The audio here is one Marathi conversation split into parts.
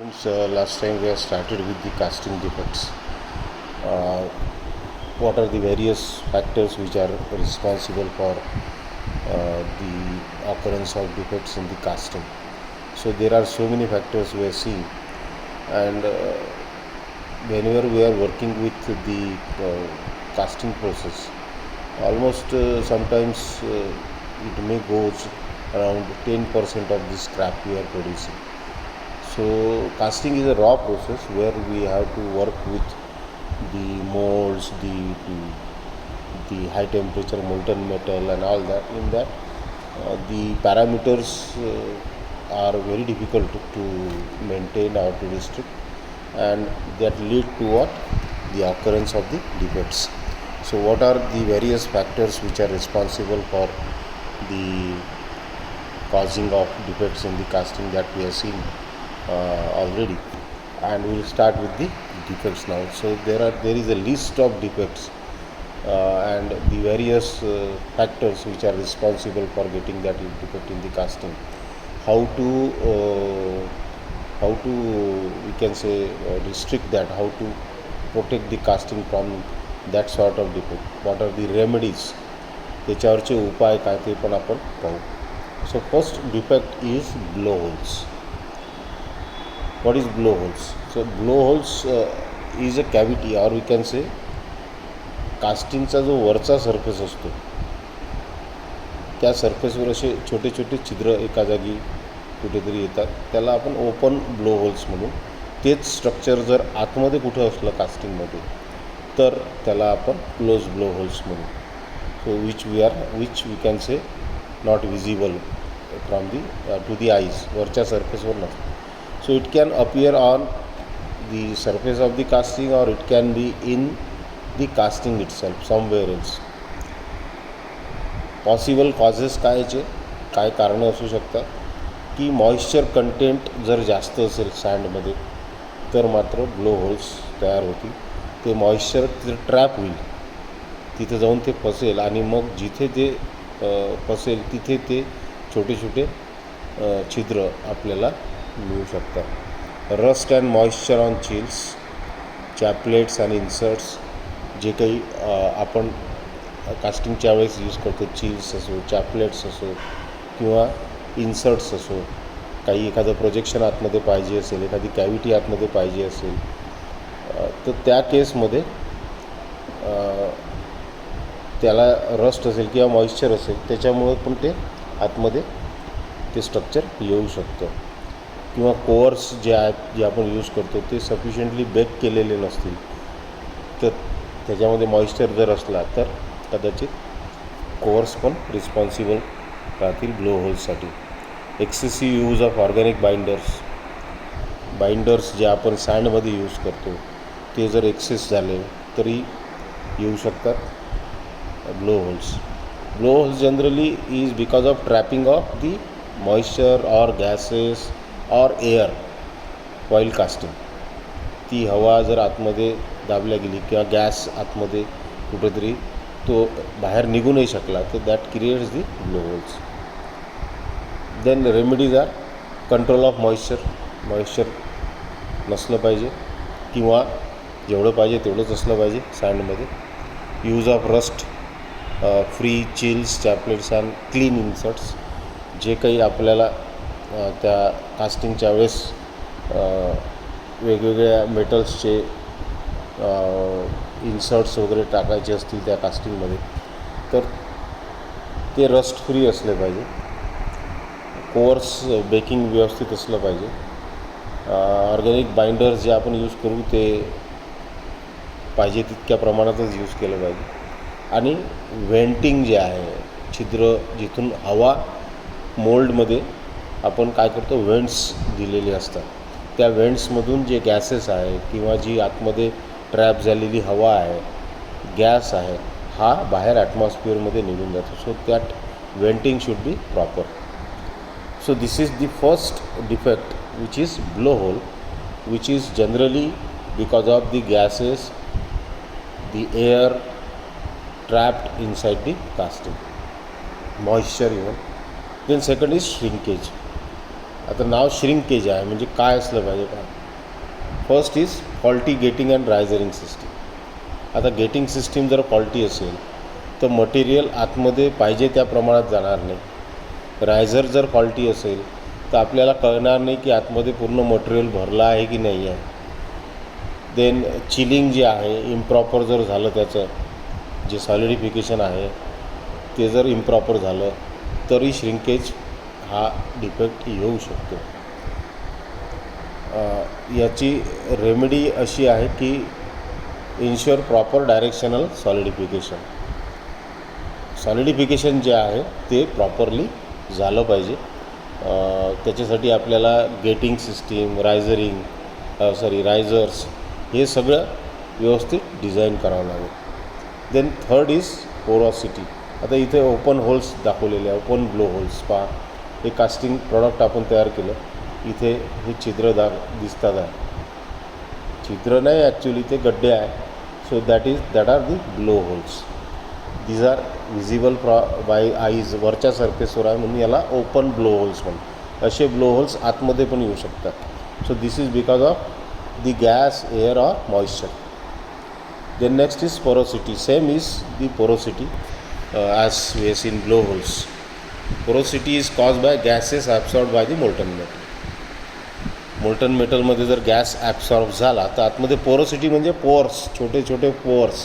Last time we have started with the casting defects. Uh, what are the various factors which are responsible for the occurrence of defects in the casting? So there are so many factors we have seen, and whenever we are working with the casting process, almost sometimes it may goes around 10% of the scrap we are producing. So casting is a raw process where we have to work with the molds, the high temperature molten metal and all that. In that, the parameters are very difficult to maintain or to restrict, and that lead to what? The occurrence of the defects. So what are the various factors which are responsible for the causing of defects in the casting that we have seen already, and we will start with the defects now. So there is a list of defects and the various factors which are responsible for getting that defect in the casting. How to we can say restrict that, how to protect the casting from that sort of defect, what are the remedies, त्याच्यावरचे उपाय काय ते पण आपण पाहू. So first defect is blowholes. What is blowholes? So blowholes is a cavity, or we can say कास्टिंगचा जो वरचा सरफेस असतो त्या सरफेसवर असे छोटे छोटे छिद्र एका जागी कुठेतरी येतात, त्याला आपण ओपन ब्लोहोल्स म्हणू. तेच स्ट्रक्चर जर आतमध्ये कुठं असलं कास्टिंगमध्ये तर त्याला आपण क्लोज ब्लोहोल्स म्हणू. So which we can say not visible from to the eyes, वरच्या सरफेसवर नसतं. So it can appear on the surface of the casting, or it can be in the casting itself somewhere else. Possible causes काय कारणं असू शकतात की मॉइश्चर कंटेंट जर जास्त असेल सँडमध्ये तर मात्र ब्लो होल्स तयार होतील. ते मॉइश्चर तिथे ट्रॅप होईल, तिथे जाऊन ते फसेल आणि मग जिथे ते फसेल तिथे ते छोटे छोटे छिद्र आपल्याला मिळू शकतात. Rust and moisture on chills, chaplets and inserts, जे काही आपण कास्टिंगच्या वेळेस यूज करतो, चिल्स असो, चॅपलेट्स असो किंवा इन्सर्ट्स असो, काही एखादं प्रोजेक्शन आतमध्ये पाहिजे असेल, एखादी कॅव्हिटी आतमध्ये पाहिजे असेल, तर त्या केसमध्ये त्याला रस्ट असेल किंवा मॉइश्चर असेल त्याच्यामुळं पण ते आतमध्ये ते स्ट्रक्चर येऊ शकतं. किंवा कोअर्स जे आहेत जे आपण यूज करतो ते सफिशियंटली बेक केलेले नसतील, तर त्याच्यामध्ये मॉइश्चर जर असला तर कदाचित कोअर्स पण रिस्पॉन्सिबल राहतील ब्लो होल्ससाठी. Excessive use of organic binders जे आपण सँडमध्ये यूज करतो ते जर एक्सेस झाले तरी येऊ शकतात blow holes. Blow holes generally is because of trapping of the moisture or gases or air while casting. ती हवा जर आतमध्ये दाबल्या गेली किंवा गॅस आतमध्ये कुठेतरी तो बाहेर निघू नाही शकला तर that creates the blow holes. Then remedies are control of moisture नसलं पाहिजे किंवा जेवढं पाहिजे तेवढंच असलं पाहिजे सँडमध्ये. Use of rust free chills, chaplets and clean inserts, जे काही आपल्याला त्या कास्टिंगच्या वेळेस वेगवेगळ्या मेटल्सचे इन्सर्ट्स वगैरे टाकायचे असतील त्या कास्टिंगमध्ये तर ते रस्ट फ्री असले पाहिजे. कोअर्स बेकिंग व्यवस्थित असलं पाहिजे. ऑर्गॅनिक बाइंडर्स जे आपण यूज करू ते पाहिजे तितक्या प्रमाणातच यूज केलं पाहिजे. आणि व्हेंटिंग जे आहे, छिद्र जिथून हवा मोल्डमध्ये आपण काय करतो व्हेंट्स दिलेले असतात, त्या व्हेंट्समधून जे गॅसेस आहे किंवा जी आतमध्ये ट्रॅप झालेली हवा आहे, गॅस आहे, हा बाहेर ॲटमॉस्फिअरमध्ये निघून जातो. So that venting should be proper. So this is the first defect which is blow hole, which is generally because of the gases, the air trapped inside the casting, moisture even. Then second is shrinkage. आता नाव श्रिंकेज आहे म्हणजे काय असलं पाहिजे का. First is faulty gating and risering system. आता गेटिंग सिस्टीम जर फॉल्टी असेल तर मटेरियल आतमध्ये पाहिजे त्या प्रमाणात जाणार नाही. रायझर जर फॉल्टी असेल तर आपल्याला कळणार नाही की आतमध्ये पूर्ण मटेरियल भरलं आहे की नाही आहे. देन चिलिंग जे आहे इम्प्रॉपर जर झालं, त्याचं जे सॉलिडिफिकेशन आहे ते जर इम्प्रॉपर झालं तरी श्रिंकेज हा डिफेक्ट येऊ शकतो. याची रेमेडी अशी आहे की इन्श्युअर प्रॉपर डायरेक्शनल सॉलिडिफिकेशन. सॉलिडिफिकेशन जे आहे ते प्रॉपरली झालं पाहिजे. त्याच्यासाठी आपल्याला गेटिंग सिस्टीम, रायझर्स हे सगळं व्यवस्थित डिझाईन करावं लागेल. Then third is porosity. आता इथे ओपन होल्स दाखवलेले आहे, ओपन ब्लो होल्स पहा. हे कास्टिंग प्रॉडक्ट आपण तयार केलं, इथे हे छिद्र दिसतात आहे. छिद्र नाही ॲक्च्युली ते गड्डे आहे. So that are the blow holes. These are visible by eyes. वरच्या सरफेसवर आहे म्हणून याला ओपन ब्लो होल्स म्हणतात. असे ब्लो होल्स आतमध्ये पण येऊ शकतात. So this is because of the gas, air or moisture. Then next is porosity. Same is the porosity as we have seen blowholes. Porosity is caused by gases absorbed by the molten metal. Molten मेटलमध्ये जर गॅस ॲब्सॉर्ब झाला तर आतमध्ये पोरोसिटी म्हणजे पोअर्स, छोटे छोटे पोअर्स,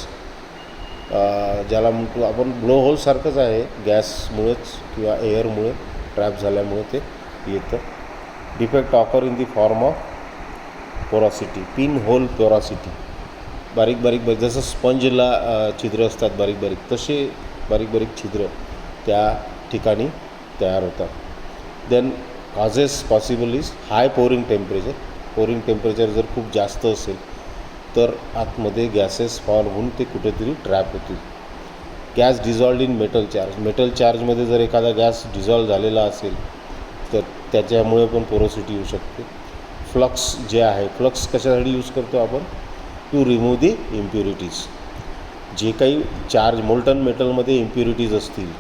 ज्याला म्हणतो आपण ब्लो होलसारखंच आहे. गॅसमुळेच किंवा एअरमुळे ट्रॅप झाल्यामुळे ते येतं. Defect occur in the form of porosity. Pin hole porosity. बारीक बारीक जसं स्पंजला छिद्र असतात बारीक बारीक, तसे बारीक बारीक छिद्र त्या ठिकाणी तयार होतात. Then causes possible is high pouring temperature. Pouring temperature जर खूप जास्त असेल तर आतमध्ये गॅसेस फॉर्म होऊन ते कुठेतरी ट्रॅप होतील. Gas dissolved in metal charge. Metal चार्जमध्ये जर एखादा गॅस डिझॉल्व झालेला असेल तर त्याच्यामुळे पण पोरोसिटी येऊ शकते. फ्लक्स जे आहे, फ्लक्स कशासाठी यूज करतो आपण? To remove the impurities. जे काही चार्ज मोल्टन मेटलमध्ये इम्प्युरिटीज असतील,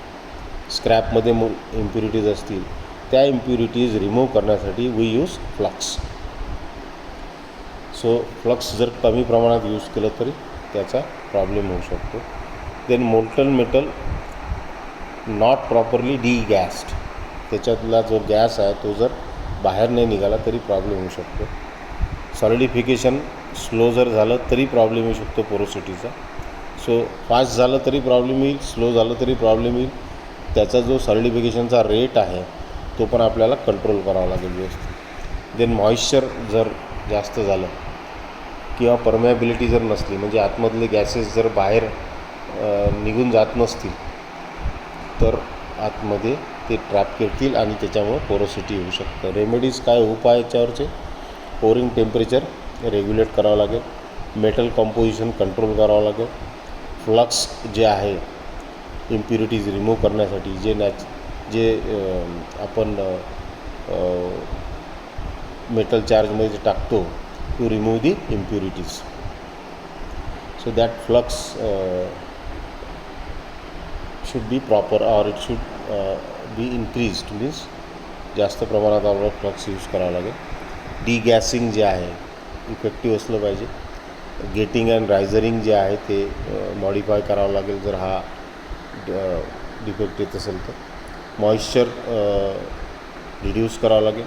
स्क्रॅपमध्ये इम्प्युरिटीज असतील, त्या इम्प्युरिटीज रिमूव्ह करण्यासाठी we use flux. So flux जर कमी प्रमाणात यूज केलं तरी त्याचा प्रॉब्लेम होऊ शकतो. Then molten metal not properly degassed. त्याच्यातला जो गॅस आहे तो जर बाहेर नाही निघाला तरी प्रॉब्लेम होऊ शकतो. सॉलिडिफिकेशन स्लो जर झालं तरी प्रॉब्लेम येऊ शकतो पोरोसिटीचा. सो फास्ट झालं तरी प्रॉब्लेम येईल, स्लो झालं तरी प्रॉब्लेम येईल. त्याचा जो सॉलिडिफिकेशनचा रेट आहे तो पण आपल्याला कंट्रोल करावा लागेल व्यवस्थित. देन मॉइश्चर जर जास्त झालं किंवा परमेबिलिटी जर नसली, म्हणजे आतमधले गॅसेस जर बाहेर निघून जात नसतील तर आतमध्ये ते ट्रॅप करतील आणि त्याच्यामुळे पोरोसिटी होऊ शकतं. रेमेडीज काय उपाय याच्यावरचे? पोरिंग टेम्परेचर रेग्युलेट करावं लागेल, मेटल कॉम्पोजिशन कंट्रोल करावं लागेल, फ्लक्स जे आहे इम्प्युरिटीज रिमूव्ह करण्यासाठी जे आपण मेटल चार्जमध्ये जे टाकतो to remove the impurities. So that flux should be proper or it should be increased. Means जास्त प्रमाणात आपल्याला फ्लक्स यूज करावं लागेल. डिगॅसिंग जे आहे इफेक्टिव्ह असलं पाहिजे. गेटिंग अँड रायझरिंग जे आहे ते मॉडिफाय करावं लागेल जर हा डिफेक्ट येत असेल तर. मॉइश्चर रिड्यूस करावं लागेल.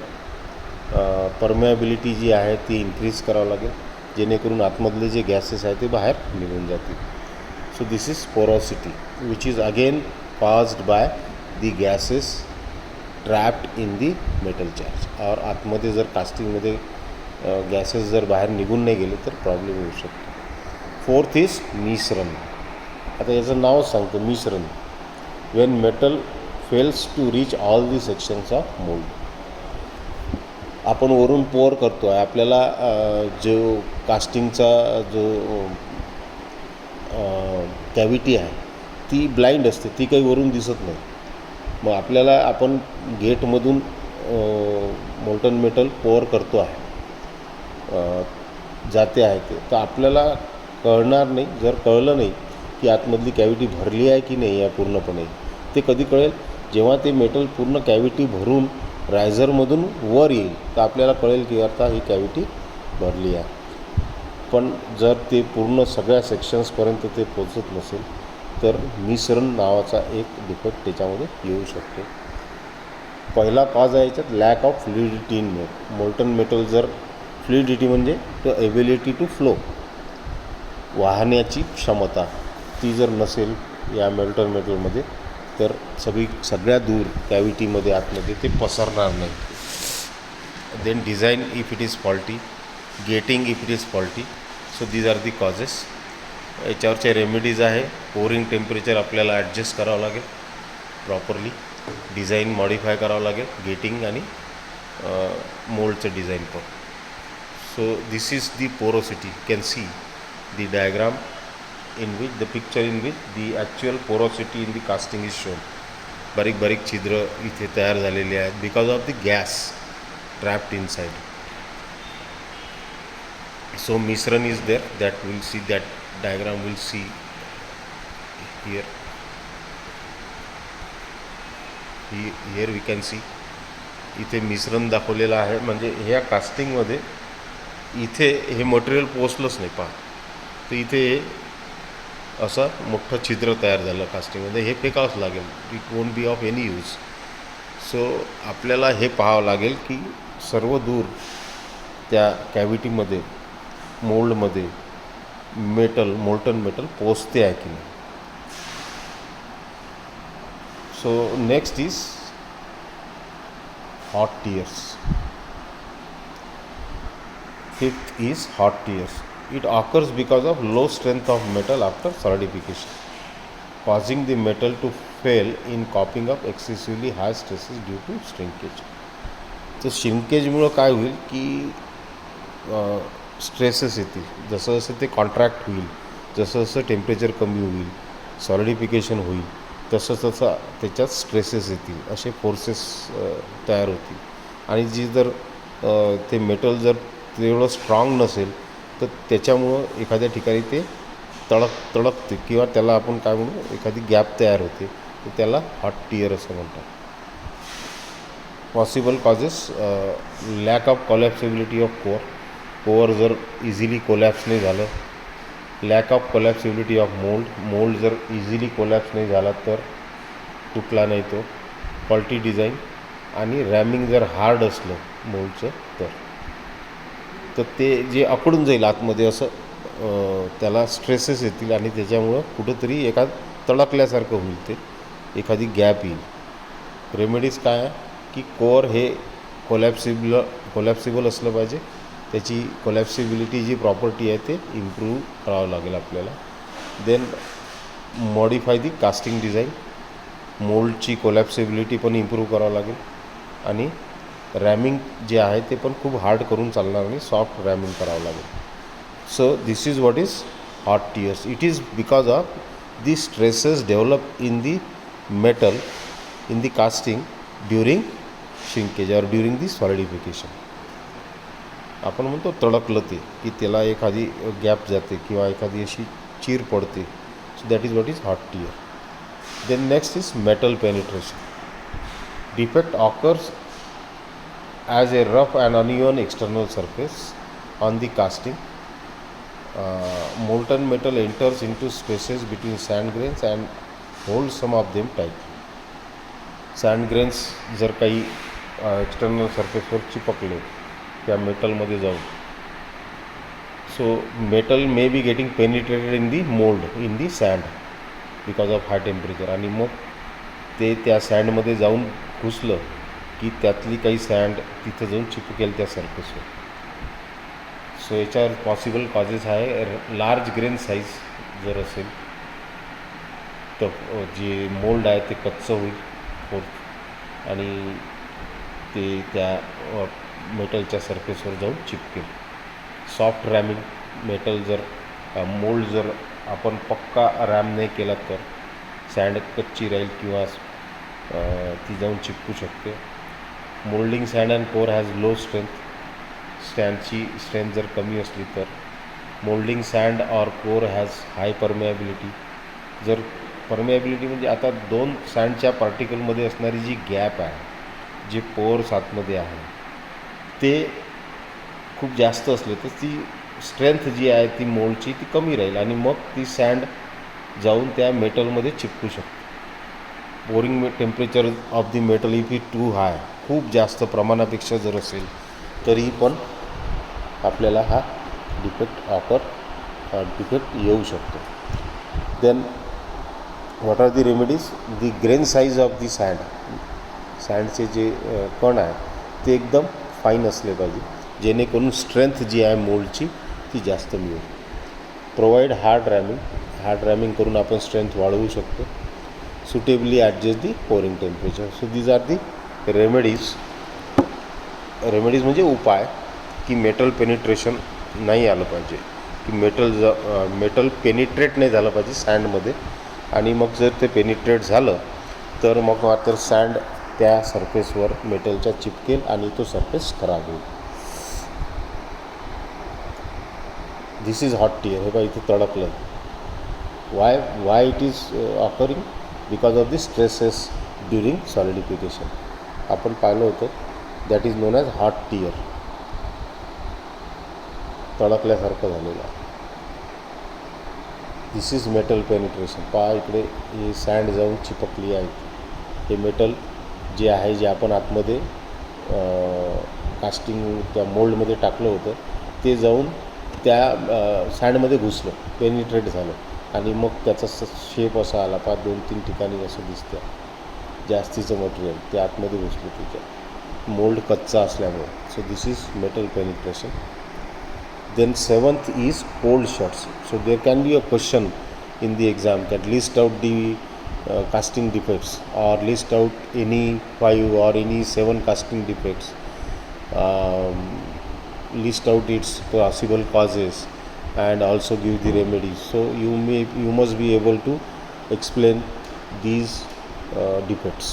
परमेबिलिटी जी आहे ती इन्क्रीज करावं लागेल जेणेकरून आतमधले जे गॅसेस आहे ते बाहेर निघून जातील. So this is porosity which is again caused by the gases trapped in the metal charge. और आतमध्ये जर कास्टिंगमध्ये गॅसेस जर बाहेर निघून नाही गेले तर प्रॉब्लेम होऊ शकतो. फोर्थ इज मिश्रण. आता याचं नावच सांगतं मिश्रण. When metal fails to reach all the sections of mould. आपण वरून पोअर करतो आहे, आपल्याला जो कास्टिंगचा जो कॅव्हिटी आहे ती ब्लाइंड असते, ती काही वरून दिसत नाही. मग आपल्याला आपण गेटमधून मोल्टन मेटल पोअर करतो आहे, जाते आहे ते, तर आपल्याला कळणार नाही. जर कळलं नाही की आतमधली कॅव्हिटी भरली आहे की नाही आहे पूर्णपणे, ते कधी कळेल जेव्हा ते मेटल पूर्ण कॅव्हिटी भरून रायझरमधून वर येईल तर आपल्याला कळेल की आता ही कॅव्हिटी भरली आहे. पण जर ते पूर्ण सगळ्या सेक्शन्सपर्यंत ते पोचत नसेल तर मिश्रण नावाचा एक डिफेक्ट त्याच्यामध्ये येऊ शकतो. पहिला कॉज आहे याच्यात lakh of fluidity in molten metal. जर फ्लुइडिटी म्हणजे द एबिलिटी टू फ्लो, वाहण्याची क्षमता, ती जर नसेल या मोल्टन मेटलमध्ये तर सगळ्या दूर कॅव्हिटीमध्ये आतमध्ये ते पसरणार नाही. Then design if it is faulty, gating if it is faulty. So these are the causes. याच्यावरचे रेमेडीज आहे. पोरिंग टेम्परेचर आपल्याला ॲडजस्ट करावं लागेल प्रॉपरली, डिझाईन मॉडिफाय करावं लागेल, गेटिंग आणि मोल्डचं डिझाईन पण. So this is the porosity. Can see the diagram in which the picture in which the actual porosity in the casting is shown. बारीक बारीक छिद्र इथे तयार झालेले आहेत because of the gas trapped inside. So मिश्रण is there, that we'll see, that diagram we'll see here. Here we can see इथे मिश्रण दाखवलेलं आहे. म्हणजे ह्या कास्टिंगमध्ये इथे हे मटेरियल पोचलंच नाही पहा, तर इथे असं मोठं छिद्र तयार झालं कास्टिंगमध्ये. हे फेकावंच लागेल. It won't be of any use. So आपल्याला हे पाहावं लागेल की सर्व दूर त्या कॅव्हिटीमध्ये मोल्डमध्ये मोल्टन मेटल पोचते आहे की नाही. So next is hot tears. Fifth is hot tears. It occurs because of low strength of metal after solidification, causing the metal to fail in coping up excessively high stresses due to shrinkage. तर श्रिंकेजमुळं काय होईल की स्ट्रेसेस येतील. जसं जसं ते कॉन्ट्रॅक्ट होईल, जसं जसं टेम्परेचर कमी होईल, सॉलिडिफिकेशन होईल, तसं तसं त्याच्यात स्ट्रेसेस येतील, असे फोर्सेस तयार होतील. आणि जी जर ते मेटल जर तेवढं स्ट्रॉंग नसेल तर त्याच्यामुळं एखाद्या ठिकाणी ते तळकते किंवा त्याला आपण काय म्हणू, एखादी गॅप तयार होते, तर त्याला हॉट टियर असं म्हणतात. Possible causes lack of collapsibility of core जर इझिली कोलॅप्स नाही झालं, lack of collapsibility of mould जर इझिली कोलॅप्स नाही झाला तर तुटला नाही तो, फॉल्टी डिझाईन, आणि रॅमिंग जर हार्ड असलं मोल्डचं तर ते जे अकडून जाईल आतमध्ये असं त्याला स्ट्रेसेस येतील आणि त्याच्यामुळं कुठंतरी तडकल्यासारखं होईल, ते एखादी गॅप येईल. रेमेडीज काय आहे की कोअर हे कोलॅप्सिबल असलं पाहिजे. त्याची कोलॅप्सिबिलिटी जी प्रॉपर्टी आहे ते इम्प्रूव्ह करावं लागेल आपल्याला. देन मॉडिफाय दी कास्टिंग डिझाईन. मोल्डची कोलॅप्सिबिलिटी पण इम्प्रूव्ह करावं लागेल आणि रॅमिंग जे आहे ते पण खूप हार्ड करून चालणार नाही, सॉफ्ट रॅमिंग करावं लागेल. So this is what is hot tears. It is because of the stresses develop in the metal in the casting during shrinkage or during the solidification. आपण म्हणतो तडकलं ते की त्याला एखादी गॅप जाते किंवा एखादी अशी चीर पडते. So that is what is hot tear. Then next is metal penetration. Defect occurs as a rough and uneven external surface on the casting. Molten metal enters into spaces between sand grains and holds some of them tightly. Sand grains जर काही एक्सटर्नल सरफेसवर चिपकले त्या मेटलमध्ये जाऊन, so metal may be getting penetrated in the mould in the sand because of high temperature. आणि मग ते त्या सँडमध्ये जाऊन घुसलं की त्यातली काही सँड तिथं जाऊन चिपकेल त्या सरफेसवर. सो याच्यावर पॉसिबल कॉजेस आहे. लार्ज ग्रेन साईज जर असेल तर जे मोल्ड आहे ते कच्चं होईल आणि ते त्या मेटलच्या सरफेसवर जाऊन चिपकेल. सॉफ्ट रॅमिंग. मेटल जर मोल्ड जर आपण पक्का रॅम नाही केला तर सँड कच्ची राहील किंवा ती जाऊन चिपकू शकते. Moulding sand and core has low strength. स्टँडची स्ट्रेंथ जर कमी असली तर moulding sand or core has high permeability. जर परमिएबिलिटी म्हणजे आता दोन सँडच्या पार्टिकलमध्ये असणारी जी गॅप आहे, जे पोअर्स आतमध्ये आहे, ते खूप जास्त असले तर ती स्ट्रेंथ जी आहे ती मोल्डची ती कमी राहील आणि मग ती सँड जाऊन त्या मेटलमध्ये चिपकू शकते. Pouring temperature of the metal if it too high, खूप जास्त प्रमाणापेक्षा जर असेल तरी पण आपल्याला हा डिफेक्ट येऊ शकतो. Then what are the remedies? The grain size of the सँडचे जे कण आहे ते एकदम फाईन असले पाहिजे, जेणेकरून स्ट्रेंथ जी आहे मोल्डची ती जास्त मिळेल. प्रोव्हाइड हार्ड रॅमिंग करून आपण स्ट्रेंथ वाढवू शकतो. Suitably adjust the pouring temperature. So these are the remedies म्हणजे उपाय की मेटल पेनिट्रेशन नाही आलं पाहिजे, की मेटल पेनिट्रेट नाही झालं पाहिजे सँडमध्ये, आणि मग जर ते पेनिट्रेट झालं तर मग मात्र सँड त्या सरफेसवर मेटलच्या चिपकेल आणि तो सरफेस खराब होईल. This is hot tear. हे बघा इथे तडकलं. Why it is occurring? Because of the stresses during solidification. आपण पाहिलं होतं, that is known as hot tear. तडकल्यासारखं झालेलं आहे. This is metal penetration. पहा इकडे ही सँड जाऊन चिपकली आहे. हे मेटल जे आहे, जे आपण आतमध्ये कास्टिंग त्या मोल्डमध्ये टाकलं होतं, ते जाऊन त्या सँडमध्ये घुसलं, पेनिट्रेट झालं आणि मग त्याचा शेप असा आला. पहा 2-3 ठिकाणी असं दिसतं जास्तीचं मटेरियल ते आतमध्ये घुसलं त्याच्यात, मोल्ड कच्चा असल्यामुळे. So this is metal penetration. Then 7th is cold shots. So there can be a question in the exam that list out the casting defects, or list out any 5 or any 7 casting defects, list out its possible causes and also give the remedies. So you must be able to explain these defects.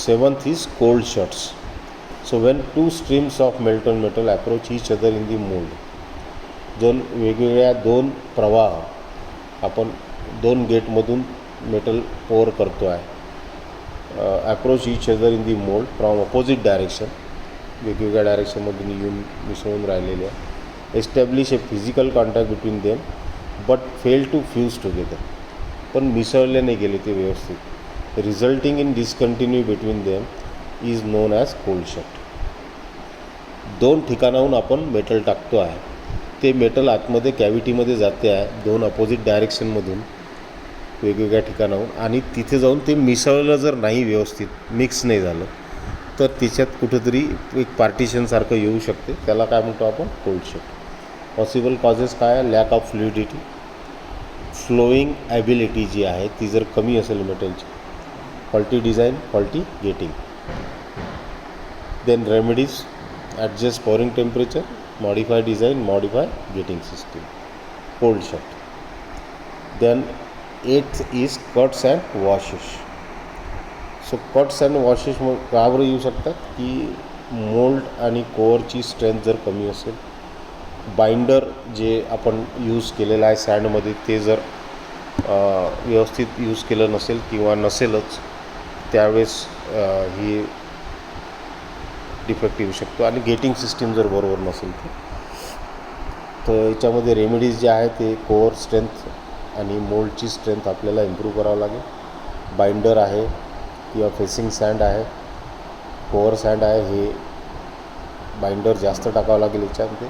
7th is cold shots. So when two streams of molten metal approach each other in the mold, दोन वेगवेगळ्या दोन प्रवाह, आपण 2 गेटमधून मेटल पोअर करतो आहे, approach each other in the mould from opposite direction, वेगवेगळ्या डायरेक्शनमधून येऊन मिसळून राहिलेले आहे. Establish a physical contact between them but fail to fuse together. पण मिसळले नाही गेले ते व्यवस्थित. Resulting in discontinue between them is known as cold shot. 2 ठिकाणाहून आपण मेटल टाकतो आहे, ते मेटल आतमध्ये कॅव्हिटीमध्ये जाते आहे 2 अपोजिट डायरेक्शनमधून वेगवेगळ्या ठिकाणाहून, आणि तिथे जाऊन ते मिसळलं जर नाही, व्यवस्थित मिक्स नाही झालं, तर त्याच्यात कुठंतरी एक पार्टिशनसारखं येऊ शकते. त्याला काय म्हणतो आपण? Cold shot. पॉसिबल कॉजेस काय आहे? Lack of fluidity, flowing ability जी आहे ती जर कमी असेल मेटलची, faulty design, faulty gating. Then remedies: adjust pouring temperature, modify design, modify gating system. Cold shot. Then 8th is cuts and washes. So cuts and washes का बरं येऊ शकतात? की मोल्ड आणि कोअरची स्ट्रेंथ जर कमी असेल, बाइंडर जे आपण यूज केलेलं आहे सँडमध्ये ते जर व्यवस्थित यूज केलं नसेल किंवा नसेलच, त्यावेळेस ही डिफेक्ट येऊ शकतो. आणि गेटिंग सिस्टीम जर बरोबर नसेल तर याच्यामध्ये रेमेडीज जे आहे ते कोअर स्ट्रेंथ आणि मोल्डची स्ट्रेंथ आपल्याला इम्प्रूव्ह करावं लागेल. बाइंडर आहे किंवा फेसिंग सँड आहे, कोअर सँड आहे, हे बाइंडर जास्त टाकावं लागेल याच्यामध्ये,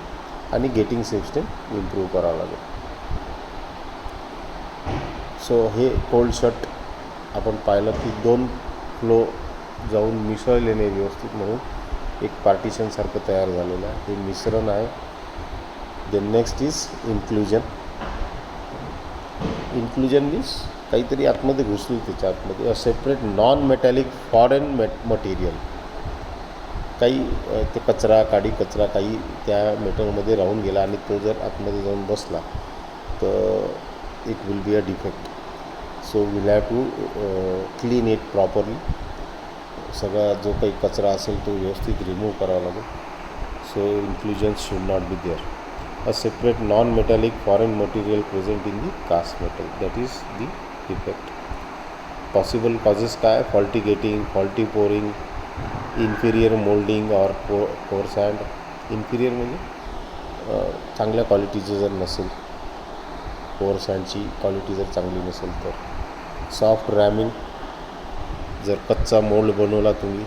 आणि गेटिंग सिस्टीम इम्प्रूव्ह करावं लागेल. सो हे कोल्ड शॉट आपण पाहिलं की 2 फ्लो जाऊन मिसळले नाही व्यवस्थित, म्हणून एक पार्टिशनसारखं तयार झालेलं आहे, हे मिश्रण आहे. Then next is inclusion. Inclusion means काहीतरी आतमध्ये घुसली, त्याच्या आतमध्ये a separate non metallic foreign material, काही ते काडी कचरा काही त्या मेटलमध्ये राहून गेला आणि तो जर आतमध्ये जाऊन बसला तर it will be a defect. So will have to clean it properly. सगळा जो काही कचरा असेल तो व्यवस्थित रिमूव्ह करावा लागेल. So inclusions should not be there. A separate non metallic foreign material present in the cast metal, that is the defect. Possible causes काय? Faulty gating, faulty pouring, inferior moulding or poor sand. Inferior म्हणजे चांगल्या क्वालिटीचं जर नसेल, पोर सँडची क्वालिटी जर चांगली नसेल तर. सॉफ्ट रॅमिंग, जर कच्चा मोल्ड बनवला तुम्ही,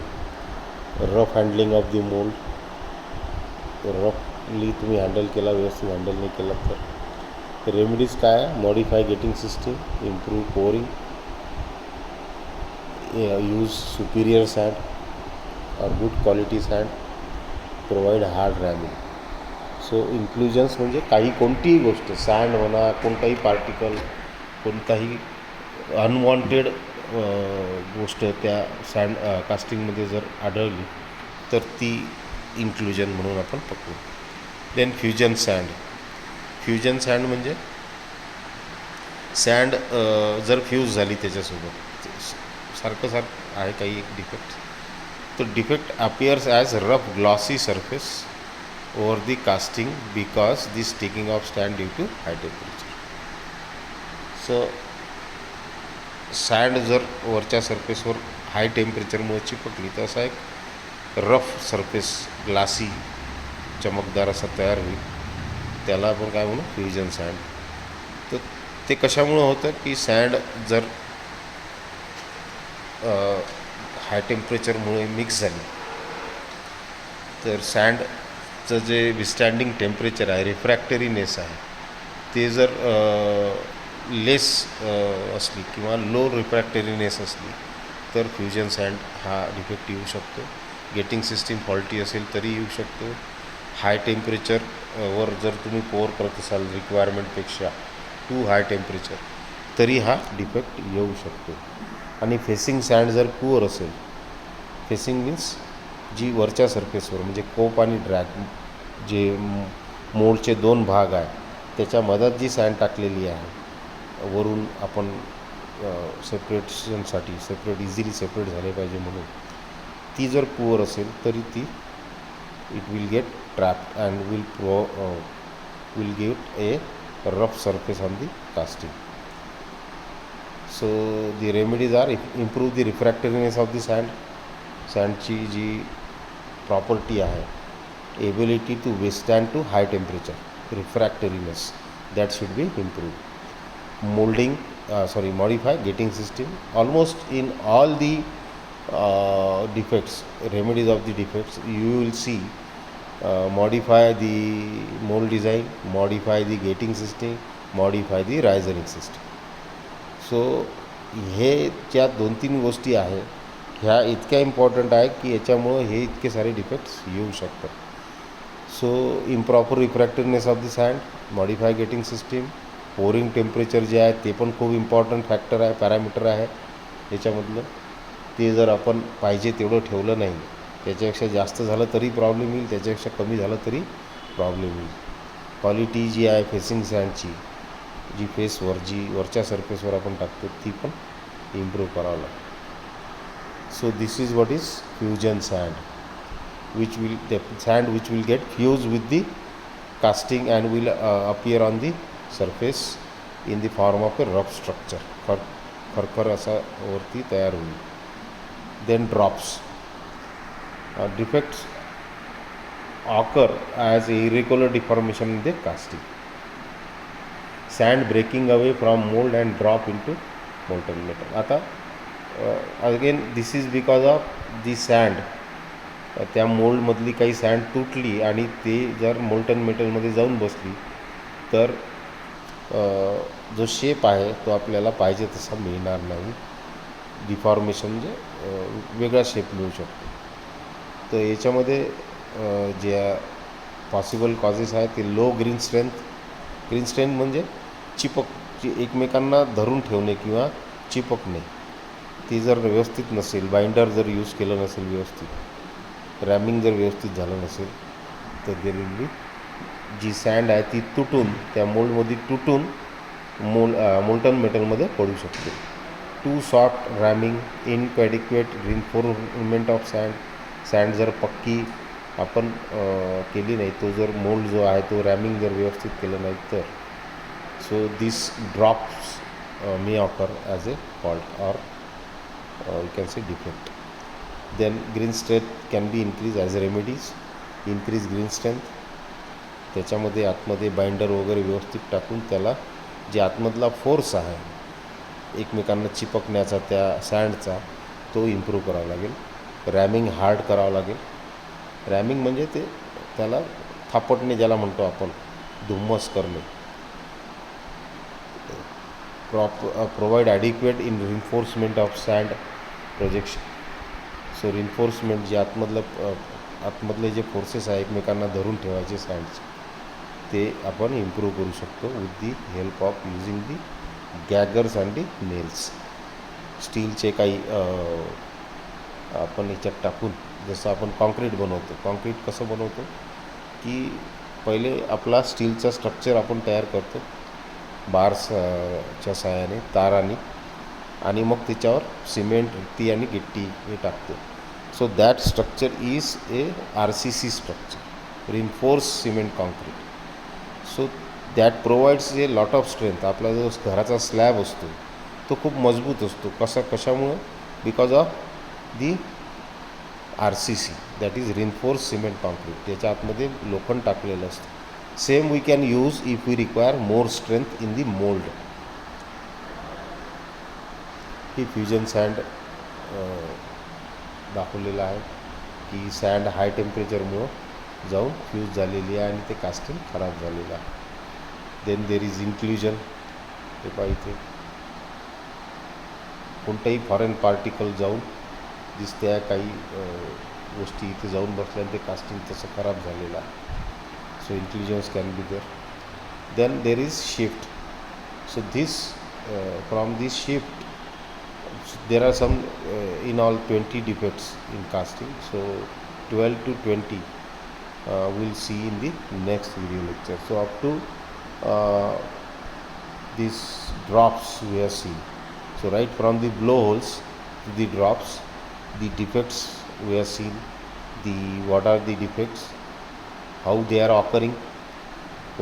rough handling of the mould, रफली तुम्ही हँडल केला, व्यवस्थित हँडल नाही केला तर. रेमेडीज काय? Modify gating system, improve pouring, use superior sand or good quality sand, provide hard ramming. So inclusions म्हणजे कोणतीही गोष्ट, सँड म्हणा, कोणताही पार्टिकल, कोणताही अनवॉन्टेड गोष्ट त्या सँड कास्टिंगमध्ये जर आढळली तर ती इन्क्लुजन म्हणून आपण पकडू. Then fusion sand. Fusion sand म्हणजे सँड जर फ्यूज झाली त्याच्यासोबत, सारखं आहे काही एक डिफेक्ट. तो defect appears as rough glossy surface over the casting because the sticking of sand due to high temperature. So sand जर वरच्या सरफेसवर हाय टेम्परेचरमुळे चिपकली तर असा एक रफ सरफेस, ग्लासी, चमकदार असा तयार होईल. त्याला आपण काय म्हणू? Fusion sand. तर ते कशामुळं होतं की सँड जर हाय टेम्परेचरमुळे मिक्स झाली तर सँडचं जे विस्टँडिंग टेम्परेचर आहे, रिफ्रॅक्टरीनेस आहे, ते जर लेस असली किंवा लो रिफ्रॅक्टरीनेस असली तर फ्युजन सँड हा डिफेक्ट येऊ शकतो. गेटिंग सिस्टीम फॉल्टी असेल तरी येऊ शकतो. हाय टेम्परेचरवर जर तुम्ही पोर करत असाल रिक्वायरमेंटपेक्षा टू हाय टेम्परेचर तरी हा डिफेक्ट येऊ शकतो. आणि फेसिंग सँड जर पुअर असेल, फेसिंग मीन्स जी वरच्या सरफेसवर म्हणजे कोप आणि ड्रॅग, जे मोल्डचे दोन भाग आहे त्याच्या मधात जी सँड टाकलेली आहे वरून, आपण सेपरेशनसाठी इझिली सेपरेट झाले पाहिजे म्हणून, ती जर पुअर असेल तरी ती it will get trapped and will get a rough surface on the casting. So the remedies are improve the refractoriness of the sand. सँडची जी प्रॉपर्टी आहे, एबिलिटी टू विस्टँड to high temperature, refractoriness, that should be improve. Moulding, modify getting system. Almost in all the defects, remedies of the defects, you will see modify the mold design, modify the gating system, modify the risering system. So हे ज्या 2-3 गोष्टी आहे ह्या इतक्या इम्पॉर्टंट आहे की याच्यामुळं हे इतके सारे डिफेक्ट्स येऊ शकतात. So improper refractiveness of the sand, modify gating system, pouring temperature जे आहे ते पण खूप इम्पॉर्टंट फॅक्टर आहे, पॅरामीटर आहे याच्यामधलं. ते जर आपण पाहिजे तेवढं ठेवलं नाही, त्याच्यापेक्षा जास्त झालं तरी प्रॉब्लेम येईल, त्याच्यापेक्षा कमी झालं तरी प्रॉब्लेम येईल. क्वालिटी जी आहे फेसिंग सँडची, जी फेसवर, जी वरच्या सरफेसवर आपण टाकतो ती पण इम्प्रूव्ह करावं लागतं. So this is what is fusion sand, the sand which will get fused with the casting and will appear on the surface in the form of a rough structure. खरखर असा वरती तयार होईल. Then drops. Defects occur as irregular deformation in the casting. Sand breaking away from mold and drop into molten metal. आता again this is because of the sand. त्या मोल्डमधली काही सँड तुटली आणि ते जर मोल्टन मेटलमध्ये जाऊन बसली तर जो शेप आहे तो आपल्याला पाहिजे तसा मिळणार नाही. डिफॉर्मेशन म्हणजे वेगळा शेप मिळू शकतो. तर याच्यामध्ये ज्या पॉसिबल कॉजेस आहेत ते लो ग्रीन स्ट्रेंथ म्हणजे जी एकमेकांना धरून ठेवणे किंवा चिपकणे, ती जर व्यवस्थित नसेल, बाइंडर जर यूज केलं नसेल व्यवस्थित, रॅमिंग जर व्यवस्थित झालं नसेल तर देर जी सँड आहे ती तुटून त्या मोल्डमध्ये तुटून मोल्टन मेटलमध्ये पडू शकते. Too soft ramming, inadequate reinforcement of sand जर पक्की आपण केली नाही, तो जर मोल्ड जो आहे तो रॅमिंग जर व्यवस्थित केलं नाही तर so this drops may occur as a fault, or you can say defect. Then green strength can be increased as remedies. Increase green strength, त्याच्यामध्ये आतमध्ये बाइंडर वगैरे व्यवस्थित टाकून त्याला जे आतमधला फोर्स आहे एकमेकांना चिपकण्याचा त्या सँडचा, तो इम्प्रूव्ह करावा लागेल. रॅमिंग हार्ड करावं लागेल. रॅमिंग म्हणजे ते त्याला थापटणे ज्याला म्हणतो आपण, धुम्मस करणे. Provide adequate in reinforcement of sand projection. So reinforcement जे आतमधले जे फोर्सेस आहे एकमेकांना धरून ठेवायचे सँडचे, ते आपण इम्प्रूव्ह करू शकतो with the help of using the gaggers and the nails. स्टीलचे काही आपण याच्यात टाकून, जसं आपण कॉन्क्रीट बनवतो. कॉन्क्रीट कसं बनवतो की पहिले आपला स्टीलचा स्ट्रक्चर आपण तयार करतो बार्सच्या सहाय्याने, ताराने, आणि मग त्याच्यावर सिमेंट, रेती आणि गिट्टी हे टाकतो. So that structure is a RCC structure, reinforce cement concrete. So that provides a lot of strength. आपला जो घराचा स्लॅब असतो तो खूप मजबूत असतो. कशामुळं? Because of the RCC, that is reinforce cement concrete. त्याच्या आतमध्ये लोखंड टाकलेलं असतं. Same we can use if we require more strength in the mould. ही फ्युजन सँड दाखवलेलं आहे की सँड हाय टेम्परेचरमुळं जाऊन फ्यूज झालेली आहे आणि ते कास्टिंग खराब झालेलं आहे. Then there is inclusion. हे पहा इथे कोणताही फॉरेन पार्टिकल जाऊन दिसते आहे, काही गोष्टी इथे जाऊन बसल्या आणि ते कास्टिंग तसं खराब झालेलं आहे. So inclusions can be there. Then there is shift. So this from this shift there are some in all 20 defects in casting. So 12 to 20 we'll see in the next video lecture. So up to these drops we have seen. So right from the blowholes to the drops, the defects we have seen. What are the defects, how they are occurring,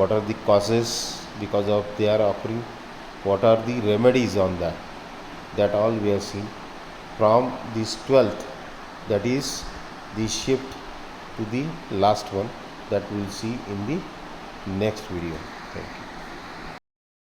what are the causes because of they are occurring, what are the remedies on that. That all we have seen. From this 12th, that is the shift, to the last one, that we will see in the next video. Thank you.